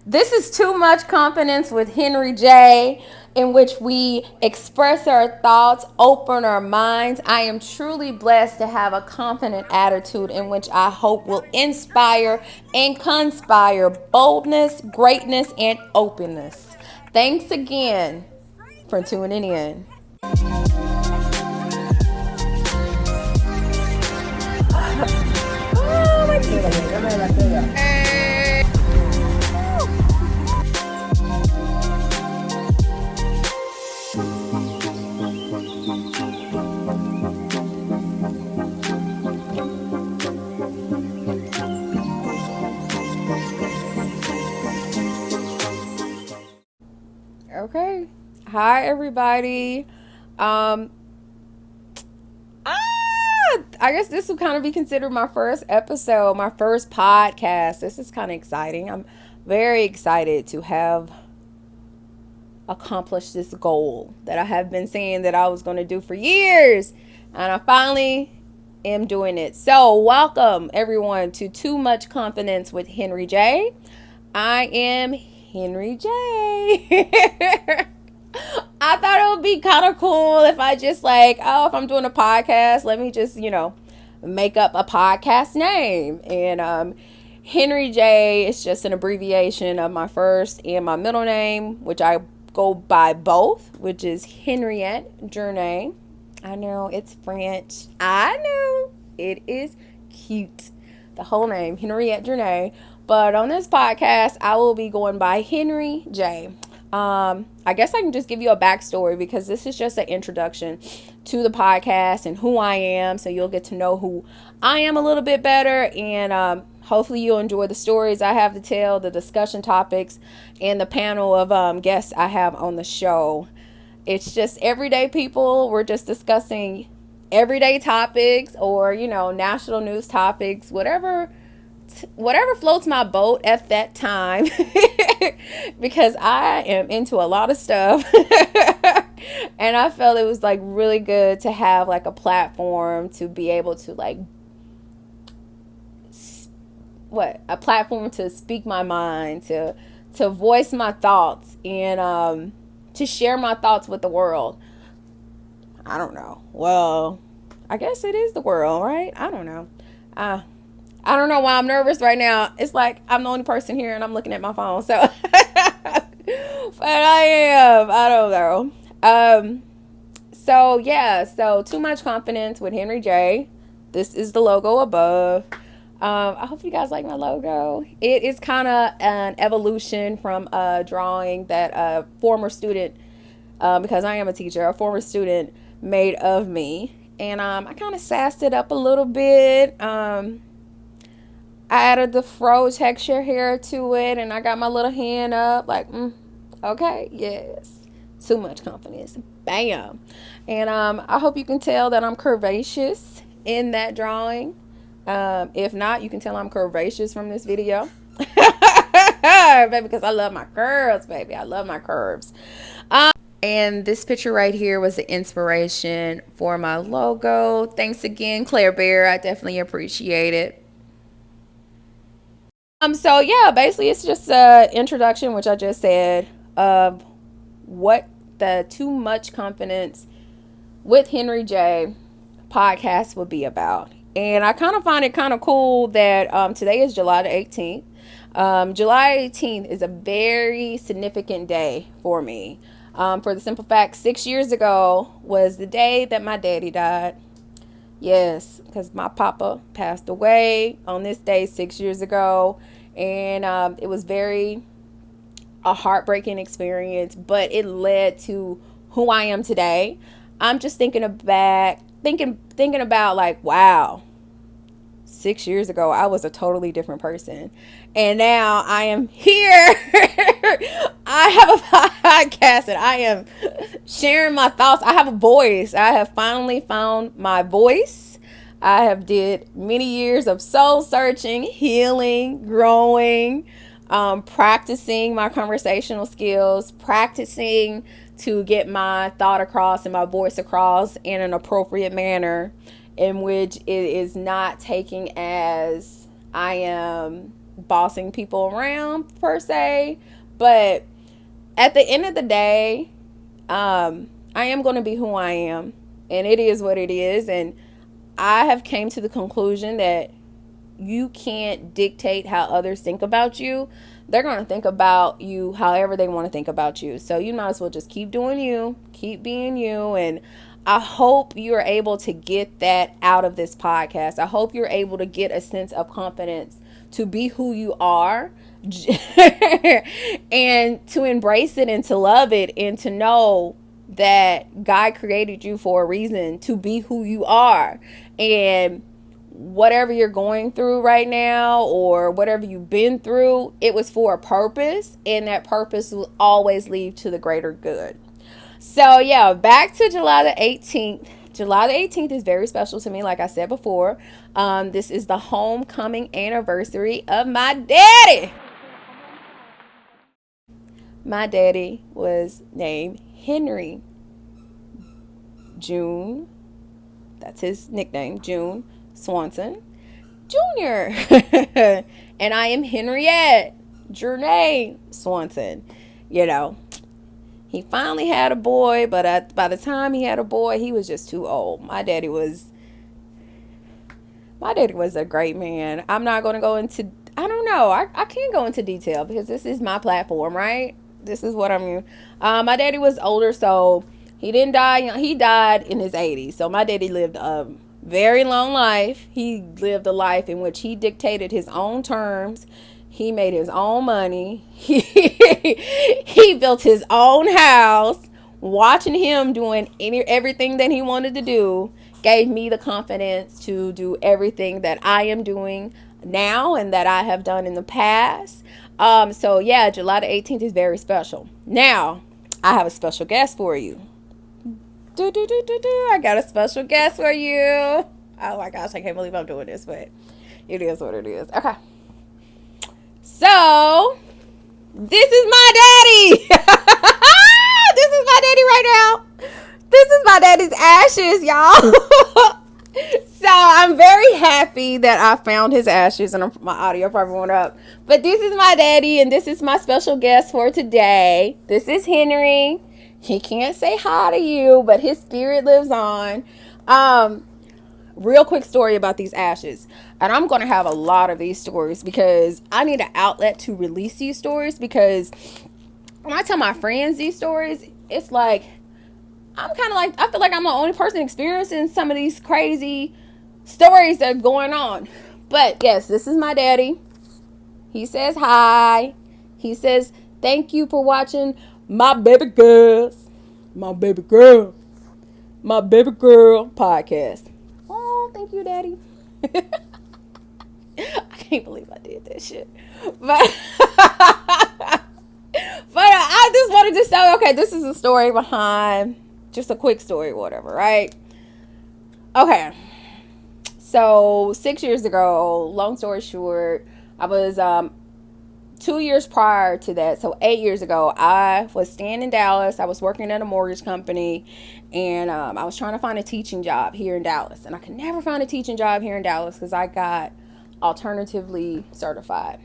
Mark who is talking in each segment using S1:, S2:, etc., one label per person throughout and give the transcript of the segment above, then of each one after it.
S1: This is Too Much Confidence with Henri J, in which we express our thoughts, open our minds. I am truly blessed to have a confident attitude in which I hope will inspire and conspire boldness, greatness, and openness. Thanks again for tuning in. Okay. Hi, everybody. Um, I guess this will kind of be considered my first episode, my first podcast. This is kind of exciting. I'm very excited to have accomplished this goal that I have been saying that I was going to do for years. And I finally am doing it. So, welcome everyone to Too Much Confidence with Henri J. I am Henri J. I thought it would be kind of cool if I just if I'm doing a podcast, let me just, make up a podcast name. And Henri J is just an abbreviation of my first and my middle name, which I go by both, which is Henriette Journey. I know it's French. I know it is cute. The whole name, Henriette Journey. But on this podcast, I will be going by Henri J. I guess I can just give you a backstory because this is just an introduction to the podcast and who I am. So you'll get to know who I am a little bit better. And hopefully you'll enjoy the stories I have to tell, the discussion topics, and the panel of guests I have on the show. It's just everyday people. We're just discussing everyday topics or, national news topics, whatever floats my boat at that time. Because I am into a lot of stuff. And I felt it was really good to have a platform to be able to a platform to speak my mind, to voice my thoughts, and to share my thoughts with the world. I don't know. Well, I guess it is the world, right? I don't know. I don't know why I'm nervous right now. It's like I'm the only person here and I'm looking at my phone. So, but I am. I don't know. So Too Much Confidence with Henri J. This is the logo above. I hope you guys like my logo. It is kind of an evolution from a drawing that a former student, because I am a teacher, a former student made of me. And I kind of sassed it up a little bit. I added the fro texture here to it, and I got my little hand up okay, yes. Too much confidence. Bam. And I hope you can tell that I'm curvaceous in that drawing. If not, you can tell I'm curvaceous from this video. Baby, because I love my curves, baby. I love my curves. And this picture right here was the inspiration for my logo. Thanks again, Claire Bear. I definitely appreciate it. So yeah, basically it's just an introduction, which I just said, of what the Too Much Confidence with Henri J podcast will be about. And I kind of find it kind of cool that today is July the 18th. July 18th is a very significant day for me. For the simple fact, 6 years ago was the day that my daddy died. Yes, because my papa passed away on this day 6 years ago. And it was a heartbreaking experience, but it led to who I am today. I'm just thinking about wow, 6 years ago, I was a totally different person. And now I am here. I have a podcast and I am sharing my thoughts. I have a voice. I have finally found my voice. I have did many years of soul searching, healing, growing, practicing my conversational skills, practicing to get my thought across and my voice across in an appropriate manner, in which it is not taking as I am bossing people around per se, but at the end of the day, I am going to be who I am, and it is what it is. And I have came to the conclusion that you can't dictate how others think about you. They're going to think about you however they want to think about you. So you might as well just keep doing you, keep being you. And I hope you're able to get that out of this podcast. I hope you're able to get a sense of confidence to be who you are and to embrace it and to love it and to know that God created you for a reason to be who you are. And whatever you're going through right now or whatever you've been through, it was for a purpose, and that purpose will always lead to the greater good. So yeah, back to July the 18th. July the 18th is very special to me, like I said before. This is the homecoming anniversary of my daddy. My daddy was named Henri June. That's his nickname, June Swanson Jr. And I am Henriette Journay Swanson. You know, he finally had a boy, but by the time he had a boy, he was just too old. My daddy was a great man. I'm not going to go into, I don't know. I can't go into detail because this is my platform, right? This is what I'm, my daddy was older, so he didn't die young. He died in his 80s. So my daddy lived a very long life. He lived a life in which he dictated his own terms. He made his own money. He built his own house. Watching him doing everything that he wanted to do gave me the confidence to do everything that I am doing now and that I have done in the past. So yeah, July the 18th is very special. Now, I have a special guest for you. I got a special guest for you. Oh my gosh, I can't believe I'm doing this, but it is what it is. Okay. So, this is my daddy. This is my daddy right now. This is my daddy's ashes, y'all. So, I'm very happy that I found his ashes, and my audio probably went up. But this is my daddy, and this is my special guest for today. This is Henri. He can't say hi to you, but his spirit lives on. Real quick story about these ashes. And I'm going to have a lot of these stories because I need an outlet to release these stories, because when I tell my friends these stories, it's like, I feel like I'm the only person experiencing some of these crazy stories that are going on. But yes, this is my daddy. He says hi. He says, thank you for watching my baby girl podcast. Oh, thank you, daddy. I can't believe I did that shit. But I just wanted to say, okay, this is a story behind, just a quick story, whatever, right? Okay. So 6 years ago, long story short, I was 2 years prior to that, so 8 years ago, I was staying in Dallas. I was working at a mortgage company, and I was trying to find a teaching job here in Dallas. And I could never find a teaching job here in Dallas because I got alternatively certified.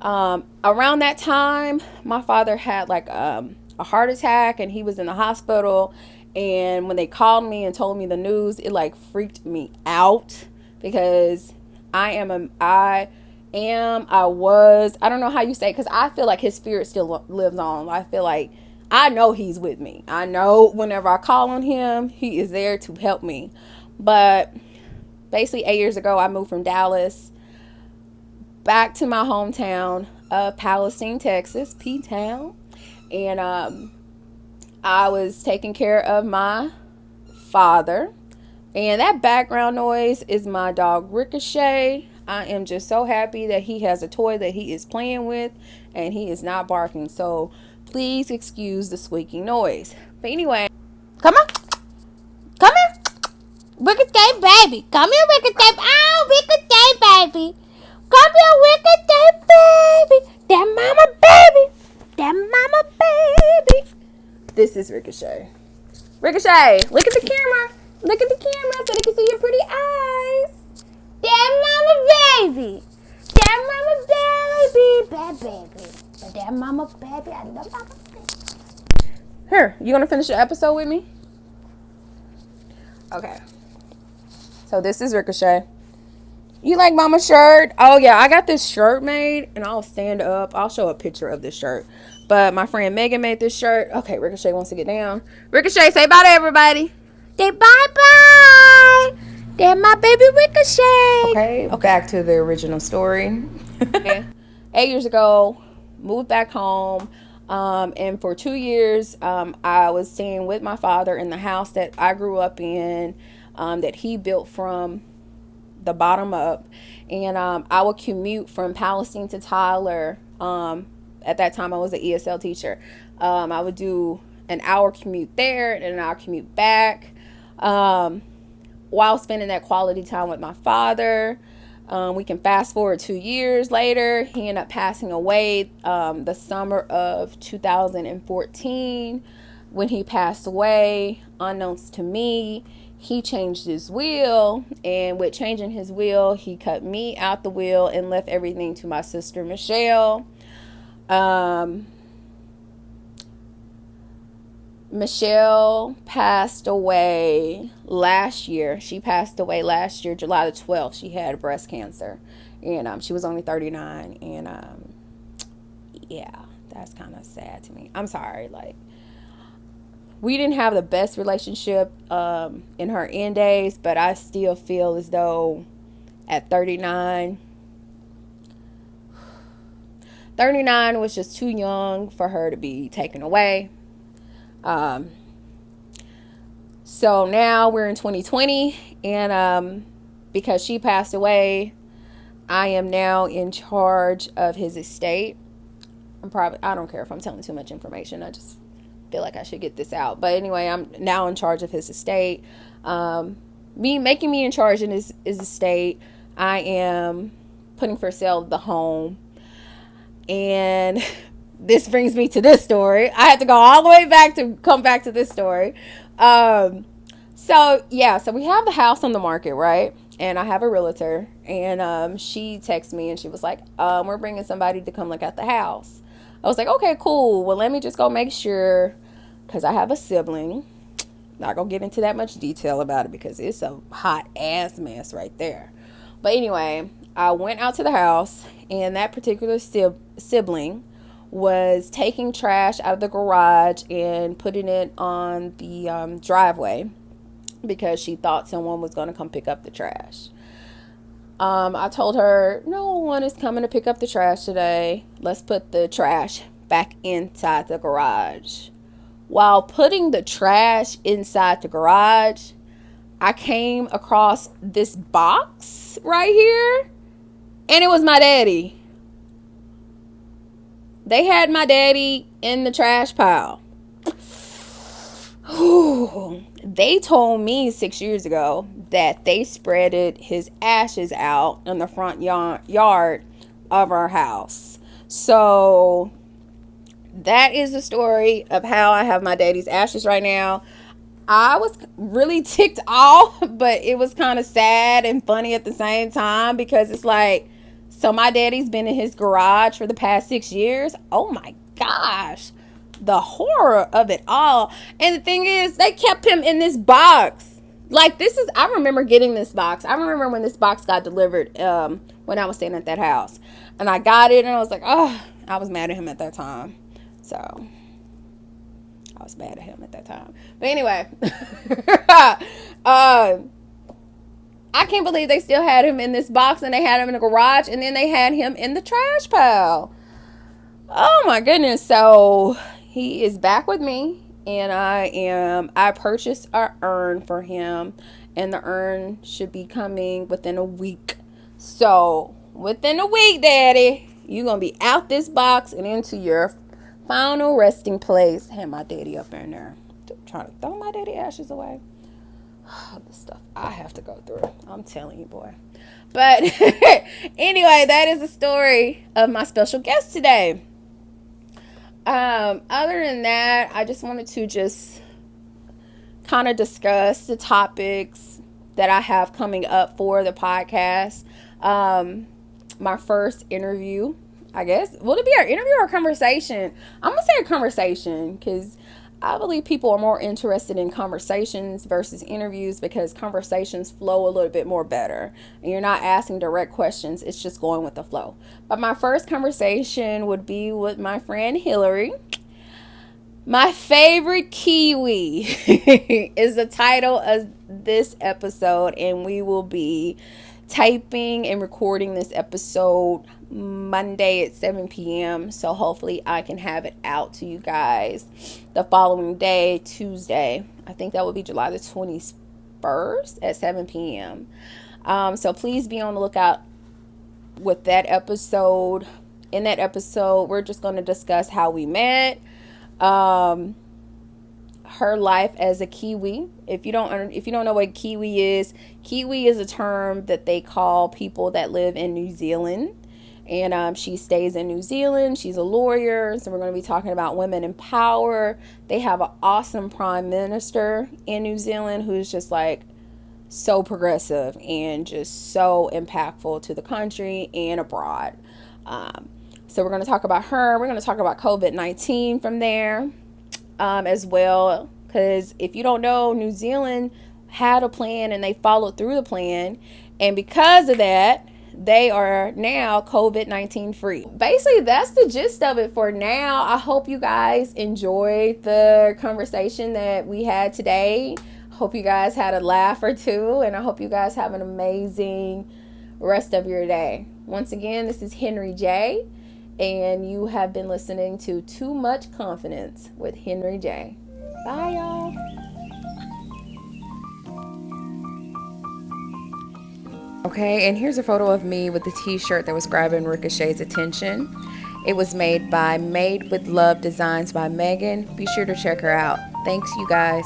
S1: Around that time, my father had like a heart attack, and he was in the hospital. And when they called me and told me the news, it like freaked me out, because I don't know how you say, because I feel like his spirit still lives on. I feel like I know he's with me. I know whenever I call on him, he is there to help me. But basically 8 years ago, I moved from Dallas back to my hometown of Palestine, Texas, P-Town. And I was taking care of my father. And that background noise is my dog Ricochet. I am just so happy that he has a toy that he is playing with, and he is not barking. So please excuse the squeaking noise. But anyway, come on. Come here. Ricochet baby. Come here, Ricochet. Oh, Ricochet baby. Come here, Ricochet baby. That mama baby. That mama baby. This is Ricochet. Ricochet, look at the camera. Look at the camera so they can see your pretty eyes. That mama baby. That mama baby, bad baby. But that mama baby, I love mama baby. Here, you gonna finish the episode with me? Okay. So this is Ricochet. You like mama's shirt? Oh yeah, I got this shirt made, and I'll stand up. I'll show a picture of this shirt. But my friend Megan made this shirt. Okay, Ricochet wants to get down. Ricochet, say bye to everybody. Say bye-bye. They're my baby Ricochet. Okay, back to the original story. 8 years ago, moved back home. And for 2 years, I was staying with my father in the house that I grew up in, that he built from the bottom up. And I would commute from Palestine to Tyler. At that time, I was an ESL teacher. I would do an hour commute there and an hour commute back, while spending that quality time with my father. We can fast forward 2 years later. He ended up passing away the summer of 2014. When he passed away, unknowns to me, he changed his will. And with changing his will, he cut me out the will and left everything to my sister, Michelle. Michelle passed away last year. She passed away last year, July the 12th. She had breast cancer, and she was only 39. And yeah, that's kind of sad to me. I'm sorry. Like, we didn't have the best relationship in her end days, but I still feel as though at 39 was just too young for her to be taken away. So now we're in 2020, and because she passed away, I am now in charge of his estate. I don't care if I'm telling too much information. I just feel like I should get this out. But anyway, I'm now in charge of his estate. Making me in charge in his estate, I am putting for sale the home. And this brings me to this story. I had to go all the way back to come back to this story. So we have the house on the market, right? And I have a realtor, and she texted me and she was like, we're bringing somebody to come look at the house. I was like, okay, cool. Well, let me just go make sure, because I have a sibling. Not gonna get into that much detail about it because it's a hot ass mess right there. But anyway, I went out to the house, and that particular sibling was taking trash out of the garage and putting it on the driveway because she thought someone was going to come pick up the trash. I told her, no one is coming to pick up the trash today. Let's put the trash back inside the garage. While putting the trash inside the garage, I came across this box right here, and it was my daddy. They had my daddy in the trash pile. They told me 6 years ago that they spreaded his ashes out in the front yard of our house. So that is the story of how I have my daddy's ashes right now. I was really ticked off, but it was kind of sad and funny at the same time because it's like, so my daddy's been in his garage for the past 6 years. Oh my gosh. The horror of it all. And the thing is, they kept him in this box. Like, I remember getting this box. I remember when this box got delivered when I was staying at that house. And I got it and I was like, oh, I was mad at him at that time. So, I was mad at him at that time. But anyway, I can't believe they still had him in this box and they had him in the garage and then they had him in the trash pile. Oh my goodness. So he is back with me, and I purchased an urn for him, and the urn should be coming within a week. So within a week, Daddy, you're going to be out this box and into your final resting place. Had my daddy up in there. Trying to throw my daddy ashes away. The stuff I have to go through. I'm telling you, boy. But anyway, that is the story of my special guest today. Other than that, I just wanted to just kind of discuss the topics that I have coming up for the podcast. My first interview I guess. Will it be our interview or conversation? I'm going to say a conversation because I believe people are more interested in conversations versus interviews because conversations flow a little bit more better. And you're not asking direct questions, it's just going with the flow. But my first conversation would be with my friend Hillary. My favorite Kiwi is the title of this episode, and we will be typing and recording this episode Monday at 7 p.m. So hopefully I can have it out to you guys the following day, Tuesday. I think that would be July the 21st at 7 p.m. So please be on the lookout with that episode. In that episode, we're just going to discuss how we met, her life as a Kiwi. If you don't know what Kiwi is a term that they call people that live in New Zealand. And she stays in New Zealand. She's a lawyer. So we're going to be talking about women in power. They have an awesome prime minister in New Zealand who's just like so progressive and just so impactful to the country and abroad. So we're going to talk about her. We're going to talk about COVID-19 from there as well. Because if you don't know, New Zealand had a plan and they followed through the plan. And because of that, they are now COVID-19 free. Basically, that's the gist of it for now. I hope you guys enjoyed the conversation that we had today. Hope you guys had a laugh or two. And I hope you guys have an amazing rest of your day. Once again, this is Henri J. And you have been listening to Too Much Confidence with Henri J. Bye, y'all. Okay, and here's a photo of me with the t-shirt that was grabbing Ricochet's attention. It was made by Made with Love Designs by Megan. Be sure to check her out. Thanks, you guys.